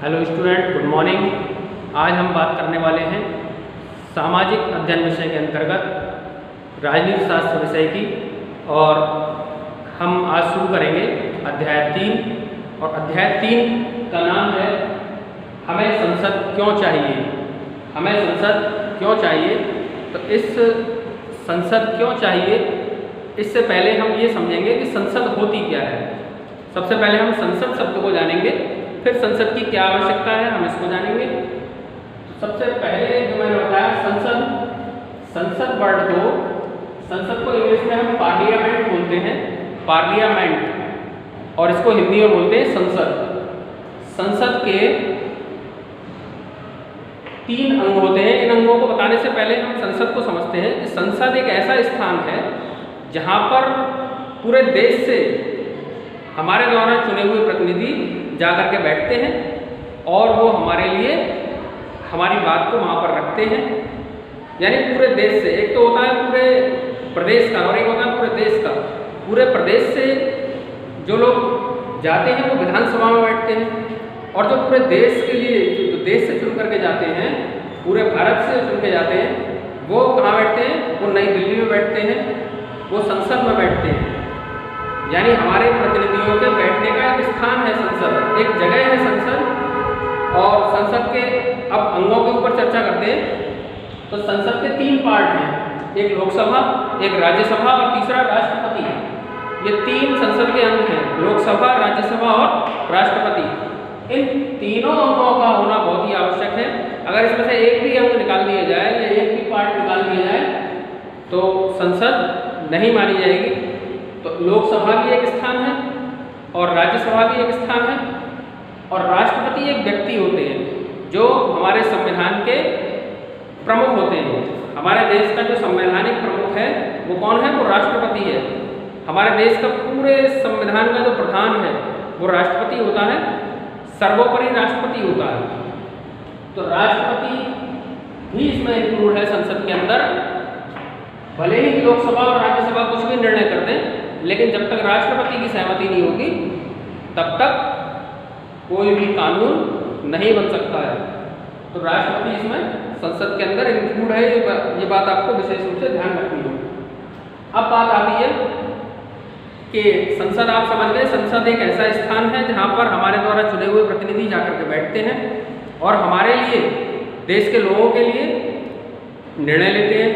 Hello student, good morning. आज हम बात करने वाले हैं सामाजिक अध्ययन विषय के अंतर्गत राजनीति शास्त्र विषय की। और हम आज शुरू करेंगे अध्याय 3। और अध्याय 3 का नाम है हमें संसद क्यों चाहिए। हमें संसद क्यों चाहिए। तो इस संसद क्यों चाहिए, इससे पहले हम ये समझेंगे कि संसद होती क्या है। सबसे पहले हम संसद शब्द को जानेंगे, फिर संसद की क्या आवश्यकता है हम इसको जानेंगे। तो सबसे पहले जो मैंने बताया संसद वर्ड को, संसद को इंग्लिश में हम पार्लियामेंट बोलते हैं, पार्लियामेंट, और इसको हिंदी में बोलते हैं संसद। संसद के 3 अंग होते हैं। इन अंगों को बताने से पहले हम संसद को समझते हैं कि संसद एक ऐसा स्थान है जहाँ पर पूरे देश से हमारे द्वारा चुने हुए प्रतिनिधि जाकर के बैठते हैं और वो हमारे लिए हमारी बात को वहाँ पर रखते हैं। यानी पूरे देश से, एक तो होता है पूरे प्रदेश का और एक होता है पूरे देश का। पूरे प्रदेश से जो लोग जाते हैं वो विधानसभा में बैठते हैं, और जो पूरे देश के लिए जो देश से चुन करके जाते हैं, पूरे भारत से चुन के जाते हैं, वो कहाँ बैठते हैं? वो नई दिल्ली में बैठते हैं, वो संसद में बैठते हैं। यानी हमारे प्रतिनिधियों के बैठने का एक स्थान है संसद, एक जगह है संसद। और संसद के अब अंगों के ऊपर चर्चा करते हैं। तो संसद के 3 पार्ट हैं, एक लोकसभा, एक राज्यसभा और तीसरा राष्ट्रपति। ये 3 संसद के अंग हैं, लोकसभा, राज्यसभा और राष्ट्रपति। इन तीनों अंगों का होना बहुत ही आवश्यक है। अगर इसमें से एक भी अंग निकाल दिया जाए या एक भी पार्ट निकाल दिया जाए तो संसद नहीं मानी जाएगी। तो लोकसभा भी एक स्थान है और राज्यसभा भी एक स्थान है, और राष्ट्रपति एक व्यक्ति होते हैं जो हमारे संविधान के प्रमुख होते हैं। हमारे देश का जो संवैधानिक प्रमुख है वो कौन है? वो राष्ट्रपति है। हमारे देश का पूरे संविधान का जो प्रधान है वो राष्ट्रपति होता है, सर्वोपरि राष्ट्रपति होता है। तो राष्ट्रपति भी इसमें इंक्लूड है संसद के अंदर। भले ही लोकसभा और राज्यसभा कुछ भी निर्णय कर दें, लेकिन जब तक राष्ट्रपति की सहमति नहीं होगी तब तक कोई भी कानून नहीं बन सकता है। तो राष्ट्रपति इसमें संसद के अंदर इंक्लूड है। ये बात आपको विशेष रूप से ध्यान रखनी है। अब बात आती है कि संसद, आप समझ गए, संसद एक ऐसा स्थान है जहाँ पर हमारे द्वारा चुने हुए प्रतिनिधि जाकर के बैठते हैं और हमारे लिए, देश के लोगों के लिए निर्णय लेते हैं।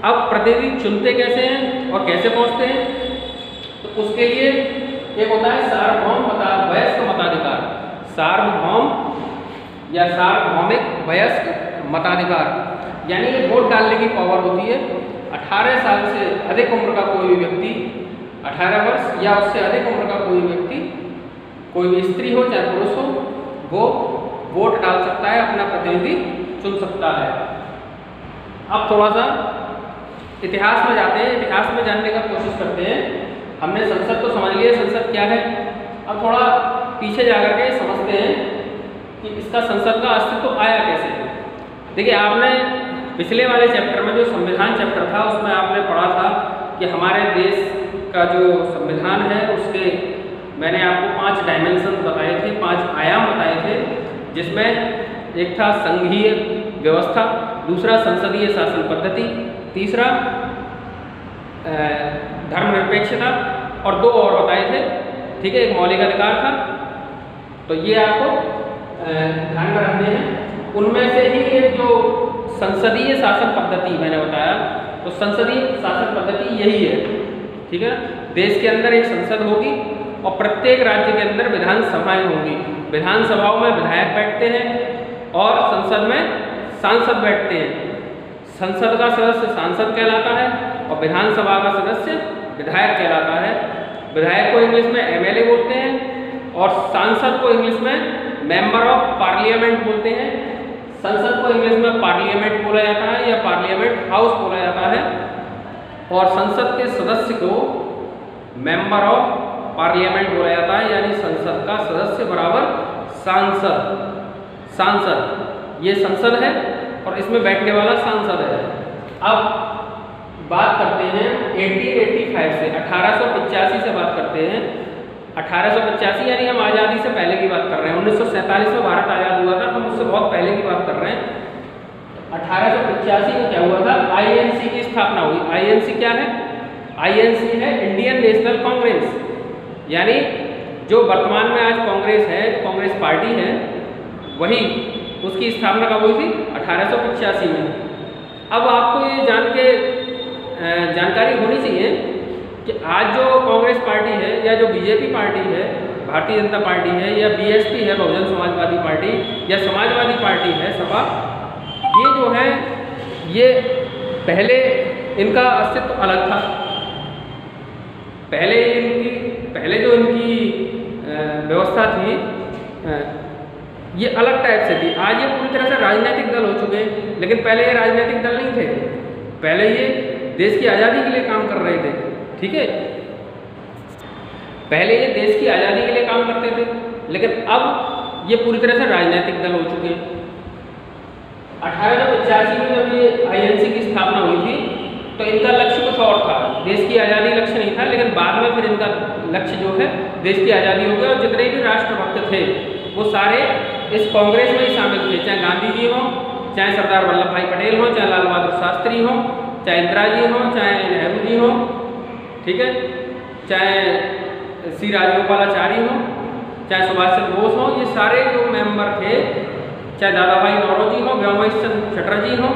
अब प्रतिनिधि चुनते कैसे हैं और कैसे पहुँचते हैं? तो उसके लिए एक होता है सार्वभौम वयस्क मताधिकार, सार्वभौम या सार्वभौमिक वयस्क मताधिकार। यानी ये वोट डालने की पावर होती है। 18 साल से अधिक उम्र का कोई भी व्यक्ति, 18 वर्ष या उससे अधिक उम्र का कोई व्यक्ति, कोई भी स्त्री हो चाहे पुरुष हो, वो वोट डाल सकता है, अपना प्रतिनिधि चुन सकता है। अब थोड़ा सा इतिहास में जाते हैं, इतिहास में जानने का कोशिश करते हैं। हमने संसद को समझ लिया, संसद क्या है। अब थोड़ा पीछे जाकर के समझते हैं कि इसका संसद का अस्तित्व आया कैसे। देखिए, आपने पिछले वाले चैप्टर में जो संविधान चैप्टर था उसमें आपने पढ़ा था कि हमारे देश का जो संविधान है उसके मैंने आपको 5 डायमेंशन बताए थे, 5 आयाम बताए थे, जिसमें एक था संघीय व्यवस्था, दूसरा संसदीय शासन पद्धति, तीसरा धर्मनिरपेक्षता, और 2 और बताए थे। ठीक है, एक मौलिक अधिकार था। तो ये आपको ध्यान में रखने हैं। उनमें से ही एक जो संसदीय शासन पद्धति मैंने बताया, तो संसदीय शासन पद्धति यही है। ठीक है, देश के अंदर एक संसद होगी और प्रत्येक राज्य के अंदर विधानसभाएं होंगी। विधानसभाओं में विधायक बैठते हैं और संसद में सांसद बैठते हैं। संसद का सदस्य सांसद कहलाता है और विधानसभा का सदस्य विधायक कहलाता है। विधायक को इंग्लिश में एमएलए बोलते हैं और सांसद को इंग्लिश में मेंबर ऑफ पार्लियामेंट बोलते हैं। संसद को इंग्लिश में पार्लियामेंट बोला जाता है या पार्लियामेंट हाउस बोला जाता है, और संसद के सदस्य को मेंबर ऑफ पार्लियामेंट बोला जाता है। यानी संसद का सदस्य बराबर सांसद, ये संसद है और इसमें बैठने वाला सांसद है। अब बात करते हैं 1885 से 1885 से बात करते हैं। 1885 यानी हम आज़ादी से पहले की बात कर रहे हैं। 1947 में भारत आज़ाद हुआ था, हम उससे बहुत पहले की बात कर रहे हैं। 1885 में क्या हुआ था? आईएनसी की स्थापना हुई। आईएनसी क्या है? आईएनसी है इंडियन नेशनल कांग्रेस, यानी जो वर्तमान में आज कांग्रेस है, कांग्रेस पार्टी है, वही उसकी स्थापना कब हुई थी? 1885 में। अब आपको ये जानकारी होनी चाहिए कि आज जो कांग्रेस पार्टी है या जो बीजेपी पार्टी है, भारतीय जनता पार्टी है, या बीएसपी है, बहुजन समाजवादी पार्टी, या समाजवादी पार्टी है सपा, ये जो है ये पहले इनका अस्तित्व अलग था। पहले जो इनकी व्यवस्था थी ये अलग टाइप से थी। आज ये पूरी तरह से राजनीतिक दल हो चुके हैं, लेकिन पहले ये राजनीतिक दल नहीं थे। पहले ये देश की आज़ादी के लिए काम कर रहे थे, ठीक है। पहले ये देश की आज़ादी के लिए काम करते थे, लेकिन अब ये पूरी तरह से राजनीतिक दल हो चुके हैं। 1885 में जब ये आईएनसी की स्थापना हुई थी तो इनका लक्ष्य कुछ और था, देश की आज़ादी लक्ष्य नहीं था, लेकिन बाद में फिर इनका लक्ष्य जो है देश की आज़ादी हो गया। और जितने भी राष्ट्रभक्त थे वो सारे इस कांग्रेस में ही शामिल थे, चाहे गांधी जी हों, चाहे सरदार वल्लभ भाई पटेल हों, चाहे लाल बहादुर शास्त्री हों, चाहे इंदिरा जी हों, चाहे नेहरू जी हों, ठीक है, चाहे सी राजगोपालाचारी हों, चाहे सुभाष चंद्र बोस हों, ये सारे जो मेंबर थे, चाहे दादा भाई नौरोजी हों, व्योमेश चंद्र चटर्जी हों,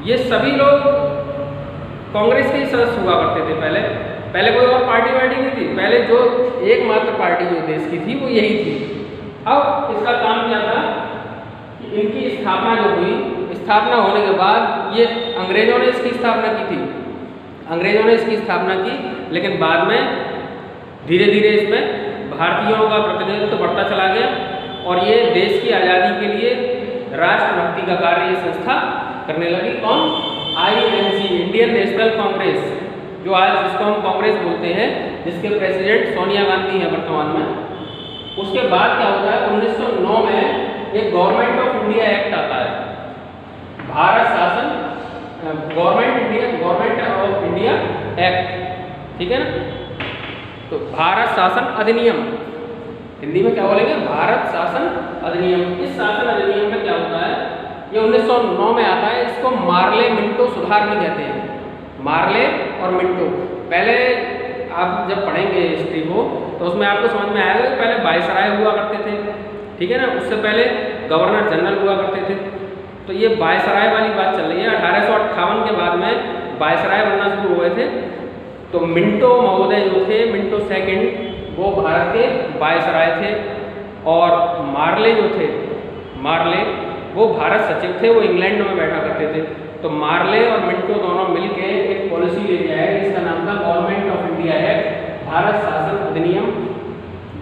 ये सभी लोग कांग्रेस के ही सदस्य हुआ करते थे। पहले कोई और पार्टी वार्टी नहीं थी। पहले जो एकमात्र पार्टी जो देश की थी वो यही थी। अब इसका काम क्या था कि इनकी स्थापना जो हुई, स्थापना होने के बाद ये अंग्रेजों ने इसकी स्थापना की थी, अंग्रेजों ने इसकी स्थापना की, लेकिन बाद में धीरे धीरे इसमें भारतीयों का प्रतिनिधित्व बढ़ता चला गया और ये देश की आज़ादी के लिए राष्ट्रभक्ति का कार्य ये संस्था करने लगी। कौन? आईएनसी, इंडियन नेशनल कांग्रेस, जो आज जिसको हम कांग्रेस बोलते हैं, जिसके प्रेसिडेंट सोनिया गांधी हैं वर्तमान में। उसके बाद क्या होता है? 1909 में एक गवर्नमेंट ऑफ इंडिया एक्ट आता है, भारत शासन, गवर्नमेंट ऑफ इंडिया एक्ट, ठीक है ना। तो भारत शासन अधिनियम, हिंदी में क्या बोलेंगे? भारत शासन अधिनियम। इस शासन अधिनियम में क्या होता है? ये 1909 में आता है। इसको मार्ले मिंटो सुधार भी कहते हैं, मार्ले और मिंटो। पहले आप जब पढ़ेंगे हिस्ट्री को तो उसमें आपको समझ में आएगा कि पहले वायसराय हुआ करते थे, ठीक है ना, उससे पहले गवर्नर जनरल हुआ करते थे। तो ये वायसराय वाली बात चल रही है। 1858 के बाद में वायसराय बनना शुरू हुए थे। तो मिंटो महोदय जो थे, मिंटो सेकंड, वो भारत के वायसराय थे। और मार्ले जो थे, मार्ले वो भारत सचिव थे, वो इंग्लैंड में बैठा करते थे। तो मार्ले और मिंटो दोनों मिलके एक पॉलिसी लेके आए, इसका नाम था government of India act, Bharat शासन अधिनियम,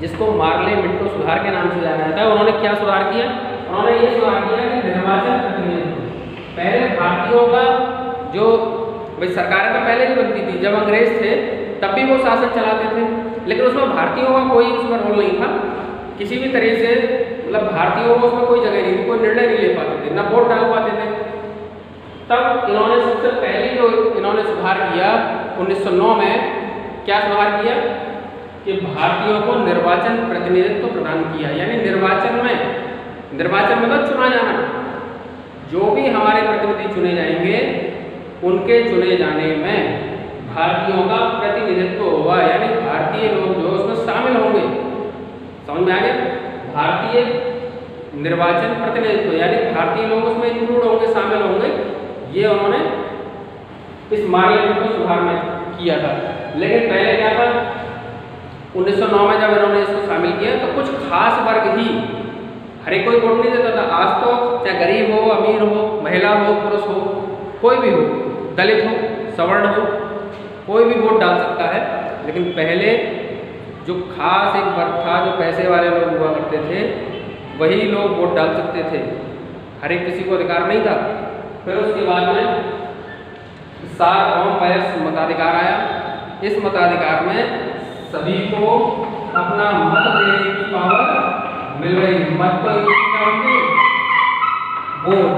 जिसको मार्ले मिंटो सुधार के नाम से जाना जाता है। उन्होंने क्या सुधार किया? उन्होंने ये सुधार किया कि निर्वाचन प्रतिनिधित्व, पहले भारतीयों का जो भाई सरकारें तो पहले ही बनती थी, जब अंग्रेज थे तब भी वो शासन चलाते थे, लेकिन उसमें भारतीयों का कोई उसमें रोल नहीं था किसी भी तरह से। मतलब भारतीयों को उसमें कोई जगह नहीं थी, कोई निर्णय नहीं ले पाते थे, ना वोट डाल पाते थे। तब इन्होंने सबसे पहले जो इन्होंने सुधार किया 1909 में, क्या सुधार किया कि भारतीयों को निर्वाचन प्रतिनिधित्व प्रदान किया। यानी निर्वाचन मतलब चुना जाना, जो भी हमारे प्रतिनिधि चुने जाएंगे उनके चुने जाने में भारतीयों का प्रतिनिधित्व होगा, यानी भारतीय लोग जो उसमें शामिल होंगे। समझ में आ गया? भारतीय निर्वाचन प्रतिनिधित्व यानी भारतीय लोग उसमें इंक्लूड होंगे, शामिल होंगे। ये उन्होंने इस मार्ले को सुधार में किया था। लेकिन पहले क्या था? 1909 में जब इन्होंने इसको शामिल किया तो कुछ खास वर्ग ही, हर एक कोई वोट नहीं देता था। आज तो चाहे गरीब हो, अमीर हो, महिला हो, पुरुष हो, कोई भी हो, दलित हो, सवर्ण हो, कोई भी वोट डाल सकता है। लेकिन पहले जो खास एक वर्ग था, जो पैसे वाले लोग हुआ करते थे, वही लोग वोट डाल सकते थे, हर एक किसी को अधिकार नहीं था। फिर उसके बाद में सार्वभौम वयस्क मताधिकार आया। इस मताधिकार में सभी को अपना मत देने की पावर मिल गई। मत को वोट,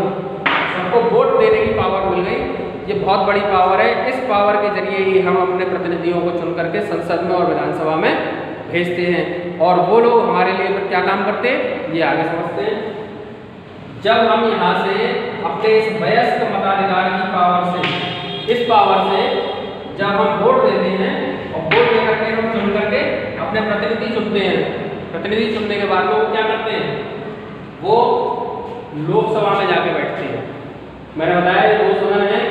सबको वोट देने की पावर मिल गई। ये बहुत बड़ी पावर है। इस पावर के जरिए ही हम अपने प्रतिनिधियों को चुन करके संसद में और विधानसभा में भेजते हैं और वो लोग हमारे लिए फिर क्या काम करते हैं, ये आगे समझते हैं। जब हम यहाँ से अपने इस वयस्क मताधिकार की पावर से, इस पावर से जब हम वोट देते हैं और वोट दे करके हम चुन करके अपने प्रतिनिधि चुनते हैं, प्रतिनिधि चुनने के बाद लोग क्या करते हैं, वो लोकसभा में जाके बैठते हैं। मैंने बताया ये दो सदन है,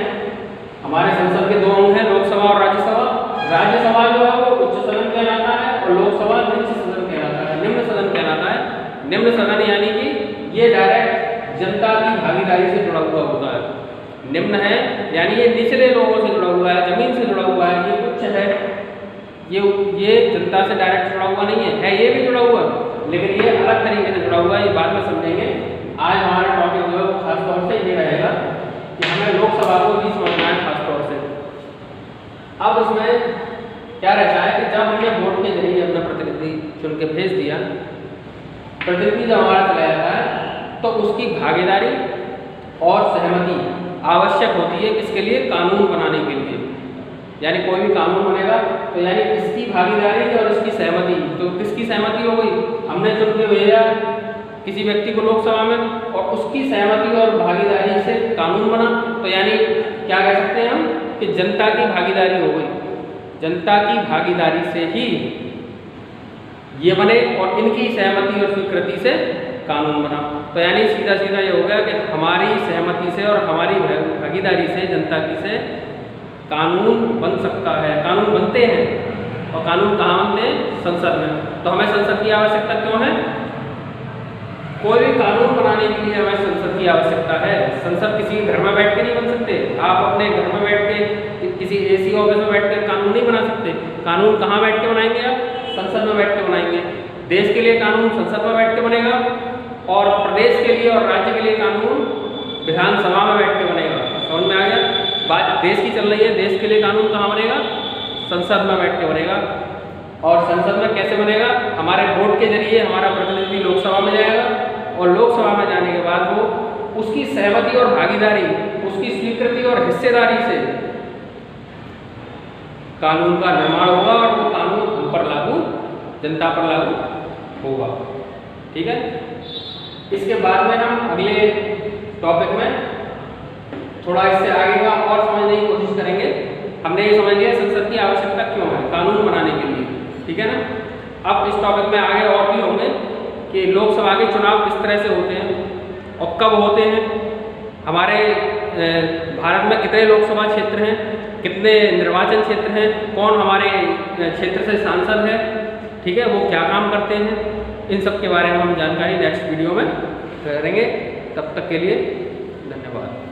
हमारे संसद के दो अंग हैं, लोकसभा और राज्यसभा। राज्यसभा जो है वो उच्च सदन कहलाता है और लोकसभा निम्न सदन कहलाता है, निम्न सदन कहलाता है। निम्न सदन यानी कि ये डायरेक्ट जनता की भागीदारी से जुड़ा हुआ होता है। निम्न है यानी ये निचले लोगों से जुड़ा हुआ है, जमीन से जुड़ा हुआ है। ये उच्च है, ये जनता से डायरेक्ट जुड़ा हुआ नहीं है ये भी जुड़ा हुआ, लेकिन ये अलग तरीके से जुड़ा हुआ है, ये बाद में समझेंगे। आज हमारा टॉपिक जो है खासतौर से ये रहेगा कि हमें लोकसभा को भी समझना है खासतौर से। अब इसमें क्या रहता है कि जब हमने वोट के जरिए अपना प्रतिनिधि चुन के भेज दिया, प्रतिनिधि जब हमारा चला जाता है तो उसकी भागीदारी और सहमति आवश्यक होती है, किसके लिए, कानून बनाने के लिए। यानी कोई भी कानून बनेगा तो यानी इसकी भागीदारी और इसकी सहमति, तो किसकी सहमति हो गई, हमने चुन के भेजा किसी व्यक्ति को लोकसभा में और उसकी सहमति और भागीदारी से कानून बना, तो यानी क्या कह सकते हैं हम कि जनता की भागीदारी हो गई। जनता की भागीदारी से ही ये बने और इनकी सहमति और स्वीकृति से कानून बना। तो यानी सीधा सीधा ये हो गया कि हमारी सहमति से और हमारी भागीदारी से, जनता की से कानून बन सकता है, कानून बनते हैं। और कानून कहाँ बनते हैं, संसद में। तो हमें संसद की आवश्यकता क्यों है, कोई भी कानून बनाने के लिए हमें संसद की आवश्यकता है। संसद किसी घर में बैठ के नहीं बन सकते, आप अपने घर में बैठ के किसी एसी ऑफिस में बैठ कर कानून नहीं बना सकते। कानून कहाँ बैठ के बनाएंगे आप, संसद में बैठ के बनाएंगे। देश के लिए कानून संसद में बैठ के बनेगा और प्रदेश के लिए और राज्य के लिए कानून विधानसभा में बैठ के बनेगा। समझ में आ गया बात, देश की चल रही है, देश के लिए कानून कहाँ बनेगा, संसद में बैठ के बनेगा। और संसद में कैसे बनेगा, हमारे वोट के जरिए हमारा प्रतिनिधि लोकसभा में जाएगा और लोकसभा में जाने के बाद वो उसकी सहमति और भागीदारी, उसकी स्वीकृति और हिस्सेदारी से कानून का निर्माण होगा और वो कानून हम पर लागू, जनता पर लागू होगा। ठीक है, इसके बाद में हम अगले टॉपिक में थोड़ा इससे आगे का और समझने की कोशिश करेंगे। हमने ये समझ लिया संसद की आवश्यकता क्यों है, कानून बनाने के लिए। ठीक है ना। अब इस टॉपिक में आगे और भी होंगे कि लोकसभा के चुनाव किस तरह से होते हैं और कब होते हैं, हमारे भारत में कितने लोकसभा क्षेत्र हैं, कितने निर्वाचन क्षेत्र हैं, कौन हमारे क्षेत्र से सांसद है, ठीक है, वो क्या काम करते हैं, इन सब के बारे में हम जानकारी नेक्स्ट वीडियो में करेंगे। तब तक के लिए धन्यवाद।